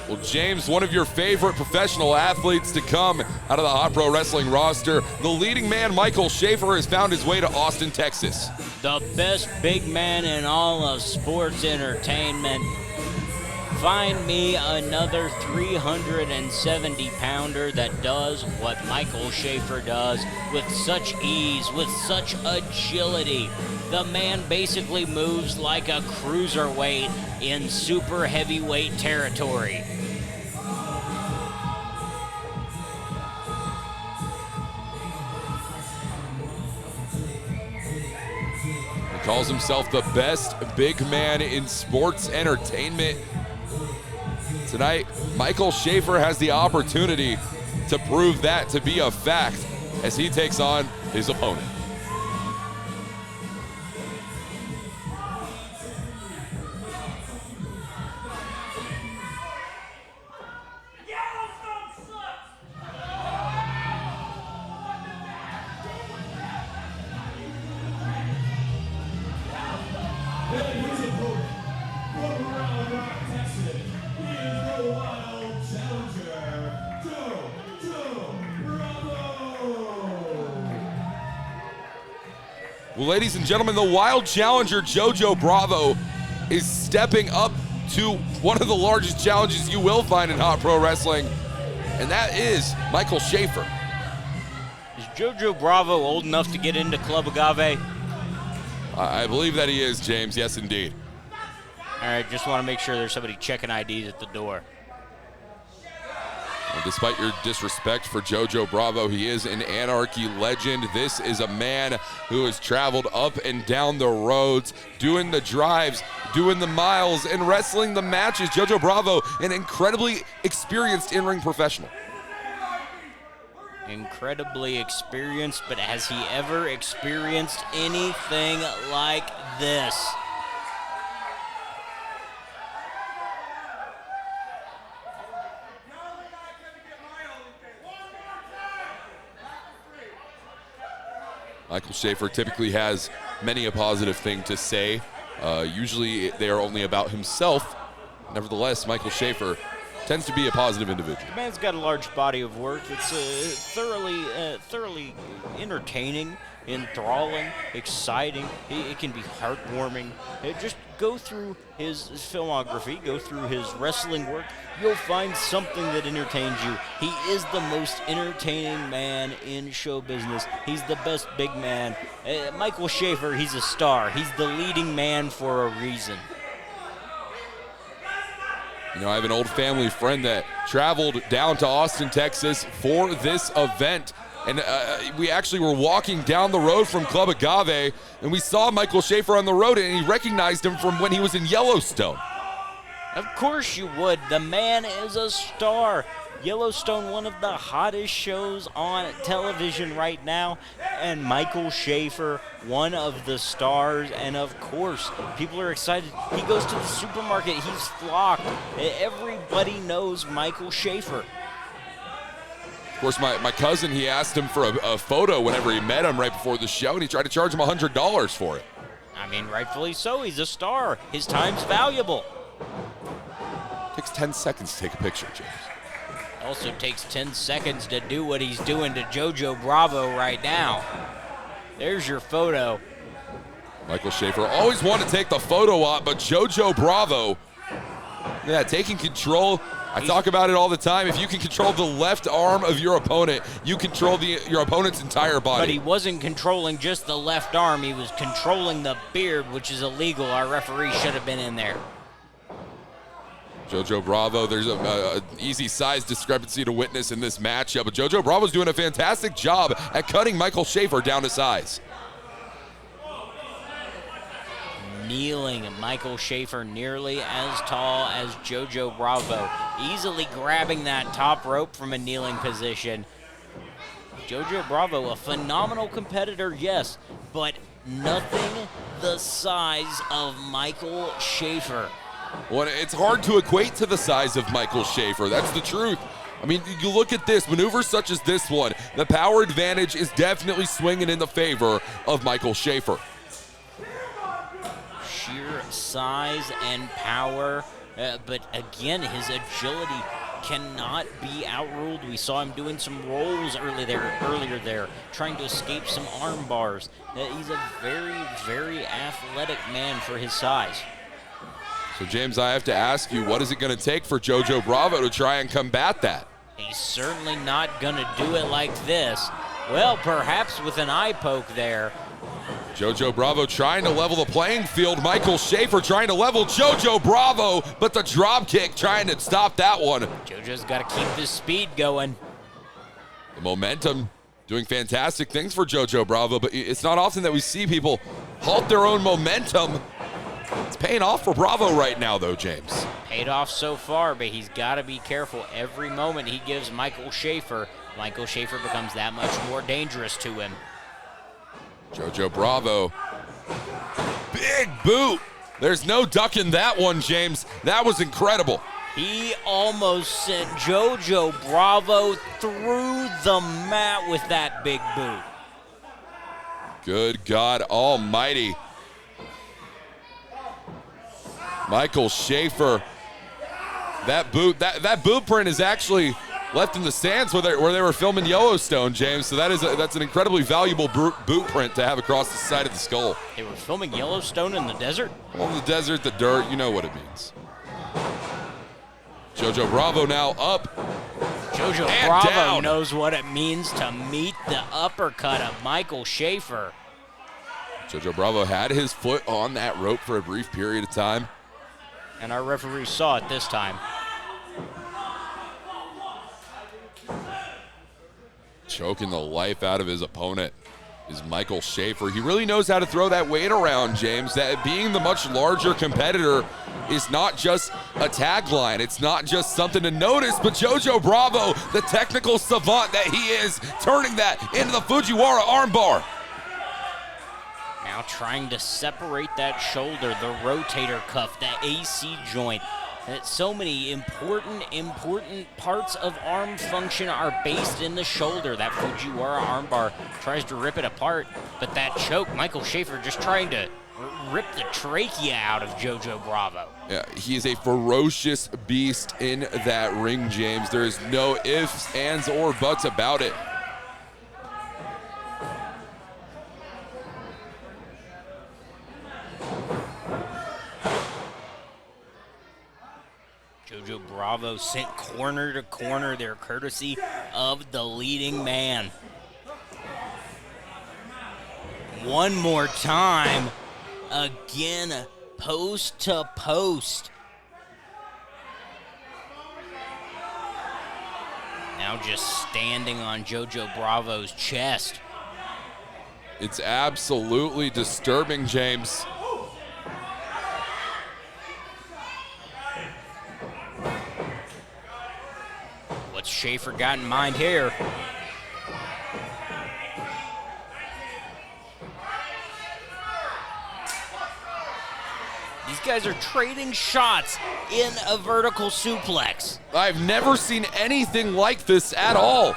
Well, James, one of your favorite professional athletes to come out of the Hot Pro Wrestling roster, the leading man, Michael Shafer, has found his way to Austin, Texas. The best big man in all of sports entertainment. Find me another 370-pounder that does what Michael Shafer does with such ease, with such agility. The man basically moves like a cruiserweight in super heavyweight territory. He calls himself the best big man in sports entertainment. Tonight, Michael Shafer has the opportunity to prove that to be a fact as he takes on his opponent. Well, ladies and gentlemen, the Wild Challenger, JoJo Bravo, is stepping up to one of the largest challenges you will find in Hot Pro Wrestling, and that is Michael Shafer. Is JoJo Bravo old enough to get into Club Agave? I believe that he is, James. Yes, indeed. All right, just want to make sure there's somebody checking IDs at the door. And despite your disrespect for JoJo Bravo, he is an Anarchy legend. This is a man who has traveled up and down the roads, doing the drives, doing the miles, and wrestling the matches. JoJo Bravo, an incredibly experienced in-ring professional. Incredibly experienced, but has he ever experienced anything like this? Michael Shafer typically has many a positive thing to say. Usually they are only about himself. Nevertheless, Michael Shafer tends to be a positive individual. The man's got a large body of work. It's thoroughly entertaining, enthralling, exciting. It can be heartwarming. Just go through his filmography, go through his wrestling work. You'll find something that entertains you. He is the most entertaining man in show business. He's the best big man. Michael Shafer, he's a star. He's the leading man for a reason. You know, I have an old family friend that traveled down to Austin, Texas for this event. And we actually were walking down the road from Club Agave, and we saw Michael Shafer on the road, and he recognized him from when he was in Yellowstone. Of course you would. The man is a star. Yellowstone, one of the hottest shows on television right now, and Michael Shafer, one of the stars, and of course, people are excited. He goes to the supermarket, he's flocked. Everybody knows Michael Shafer. Of course, my cousin, he asked him for a photo whenever he met him right before the show, and he tried to charge him $100 for it. I mean, rightfully so. He's a star. His time's valuable. Takes 10 seconds to take a picture, James. Also takes 10 seconds to do what he's doing to JoJo Bravo right now. There's your photo. Michael Shafer always wanted to take the photo op, but JoJo Bravo, yeah, taking control. I talk about it all the time. If you can control the left arm of your opponent, you control your opponent's entire body. But he wasn't controlling just the left arm. He was controlling the beard, which is illegal. Our referee should have been in there. JoJo Bravo, there's a easy size discrepancy to witness in this matchup, but JoJo Bravo's doing a fantastic job at cutting Michael Shafer down to size. Kneeling Michael Shafer, nearly as tall as JoJo Bravo, easily grabbing that top rope from a kneeling position. JoJo Bravo, a phenomenal competitor, yes, but nothing the size of Michael Shafer. Well, it's hard to equate to the size of Michael Shafer. That's the truth. I mean, you look at this, maneuvers such as this one, the power advantage is definitely swinging in the favor of Michael Shafer. Sheer size and power, but again, his agility cannot be outruled. We saw him doing some rolls earlier there, trying to escape some arm bars. He's a very, very athletic man for his size. So, James, I have to ask you, what is it going to take for JoJo Bravo to try and combat that? He's certainly not going to do it like this. Well, perhaps with an eye poke there. JoJo Bravo trying to level the playing field. Michael Shafer trying to level JoJo Bravo, but the drop kick trying to stop that one. JoJo's got to keep his speed going. The momentum doing fantastic things for JoJo Bravo, but it's not often that we see people halt their own momentum. It's paying off for Bravo right now, though, James. Paid off so far, but he's got to be careful. Every moment he gives Michael Shafer becomes that much more dangerous to him. JoJo Bravo, big boot. There's no ducking that one, James. That was incredible. He almost sent JoJo Bravo through the mat with that big boot. Good God almighty. Michael Shafer, that boot print is actually left in the stands where they were filming Yellowstone, James. So that's an incredibly valuable boot print to have across the side of the skull. They were filming Yellowstone in the desert? Well, the desert, the dirt, you know what it means. JoJo Bravo now up. JoJo Bravo knows what it means to meet the uppercut of Michael Shafer. JoJo Bravo had his foot on that rope for a brief period of time. And our referee saw it this time. Choking the life out of his opponent is Michael Shafer. He really knows how to throw that weight around, James. That being the much larger competitor is not just a tagline. It's not just something to notice, but JoJo Bravo, the technical savant that he is, turning that into the Fujiwara armbar. Now trying to separate that shoulder, the rotator cuff, the AC joint. So many important parts of arm function are based in the shoulder. That Fujiwara armbar tries to rip it apart, but that choke, Michael Shafer just trying to rip the trachea out of JoJo Bravo. Yeah, he is a ferocious beast in that ring, James. There is no ifs, ands, or buts about it. JoJo Bravo sent corner to corner there, courtesy of the leading man. One more time, again, post to post. Now just standing on JoJo Bravo's chest. It's absolutely disturbing, James. What's Shafer got in mind here? These guys are trading shots in a vertical suplex. I've never seen anything like this at all.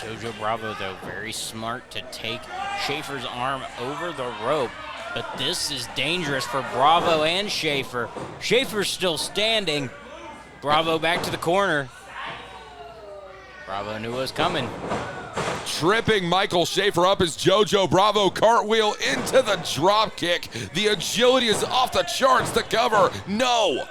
JoJo Bravo, though, very smart to take Shafer's arm over the rope. But this is dangerous for Bravo and Shafer. Shafer's still standing. Bravo back to the corner. Bravo knew what was coming. Tripping Michael Shafer up as JoJo Bravo cartwheel into the drop kick. The agility is off the charts to cover. No.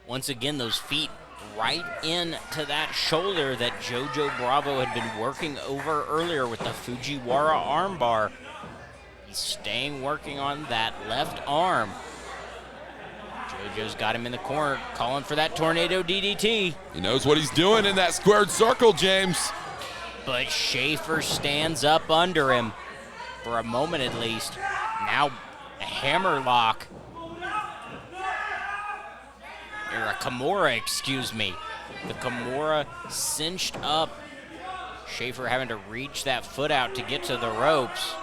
Once again, those feet right into that shoulder that JoJo Bravo had been working over earlier with the Fujiwara armbar. He's staying working on that left arm. JoJo's got him in the corner, calling for that tornado DDT. He knows what he's doing in that squared circle, James. But Shafer stands up under him for a moment at least. Now a hammer lock. Or a Kimura, excuse me. The Kimura cinched up. Shafer having to reach that foot out to get to the ropes.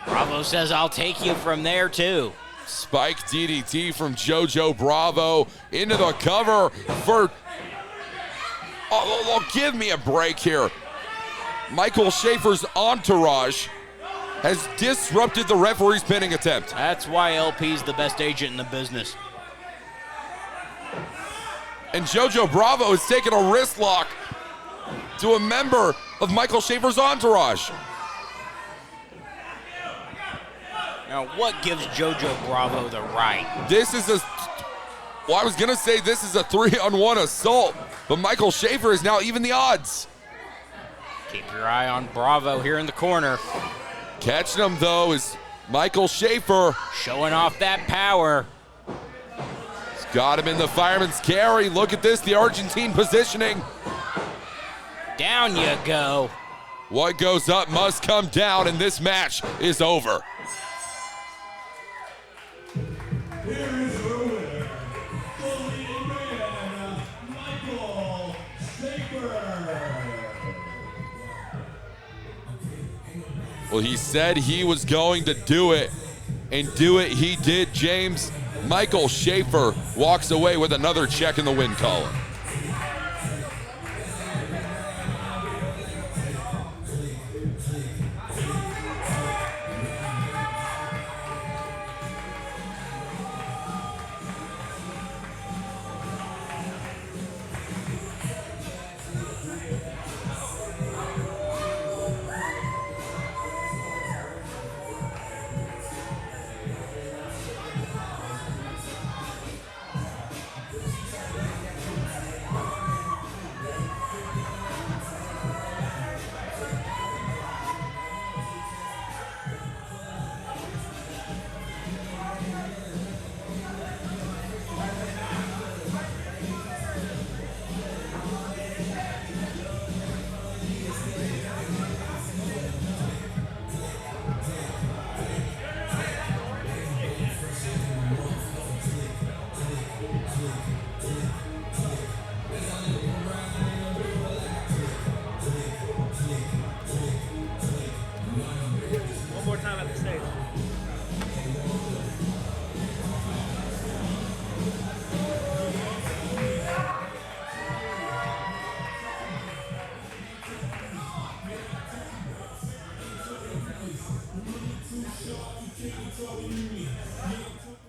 Bravo says, I'll take you from there too. Spike DDT from JoJo Bravo into the cover for... Oh, give me a break here. Michael Shafer's entourage has disrupted the referee's pinning attempt. That's why LP's the best agent in the business. And JoJo Bravo has taken a wrist lock to a member of Michael Shafer's entourage. Now, what gives JoJo Bravo the right? This is a... Well, I was going to say this is a 3-on-1 assault, but Michael Shafer is now even the odds. Keep your eye on Bravo here in the corner. Catching him, though, is Michael Shafer. Showing off that power. He's got him in the fireman's carry. Look at this, the Argentine positioning. Down you go. What goes up must come down, and this match is over. Here is your winner, the leading man, Michael Shafer. Well, he said he was going to do it, and do it he did, James. Michael Shafer walks away with another check in the win column. One more time at the stage.